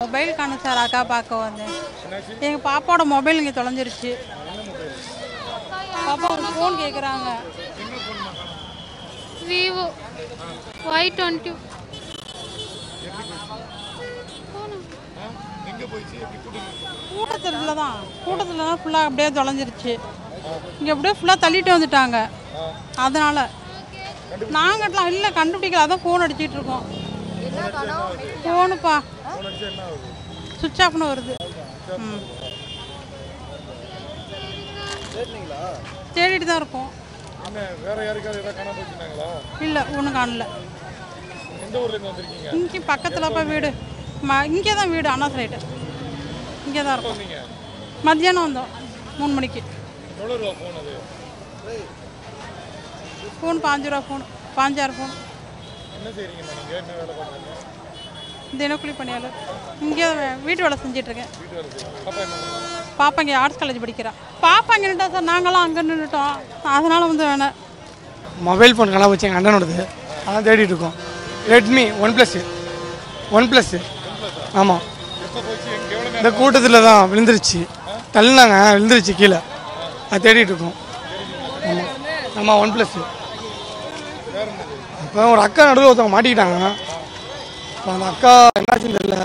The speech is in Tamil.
மொபைல் காணும் சார் அக்கா பார்க்க வந்தேன். எங்கள் பாப்பாவோட மொபைல் இங்கே தொலைஞ்சிருச்சு. பாப்பா ஒரு ஃபோன் கேட்குறாங்க. Vivo Y20. கூட்டத்தில் தான் ஃபுல்லாக அப்படியே தொலைஞ்சிருச்சு. இங்கே அப்படியே ஃபுல்லாக தள்ளிட்டு வந்துட்டாங்க. அதனால் நாங்கள்லாம் இல்லை கண்டுபிடிக்கல. அதான் ஃபோன் அடிச்சிட்டு இருக்கோம். ஃபோனுப்பா சுவிட்ச் ஆஃப்னு வருது. தேடிட்டு தான் இருக்கோம். இல்லை ஒன்றும் காணல. இங்கே பக்கத்துலப்பா வீடு. இங்கே தான் வீடு. அண்ணா சைடு இங்கே தான் இருக்கும். மத்தியானம் வந்தோம் 3 மணிக்கு. ஃபோன் 5 ரூபா ஃபோன் 5-6 ஃபோன். தினக்கூலி பணியாளர். இங்கே வீட்டு வேலை செஞ்சிட்ருக்கேன். பாப்பா இங்கே ஆர்ட்ஸ் காலேஜ் படிக்கிறேன். பாப்பா இங்கே நின்ட்டா சார். நாங்களாம் அங்கே நின்றுட்டோம். அதனால் வந்து வேணாம். மொபைல் ஃபோன் கலா வச்சு எங்கள் அண்ணனோடது. அதான் தேடிட்டு இருக்கோம். Redmi one plus. ஆமாம், இந்த கூட்டத்தில் தான் விழுந்துருச்சு. தள்ளினாங்க, விழுந்துருச்சு கீழே. அது தேடிட்டு இருக்கோம். ஆமாம் ஒன் ப்ளஸ். இப்போ ஒரு அக்கா நடுவில் ஒருத்தவங்க மாட்டிக்கிட்டாங்க. இப்போ அந்த அக்கா என்னாச்சுன்னு தெரியல.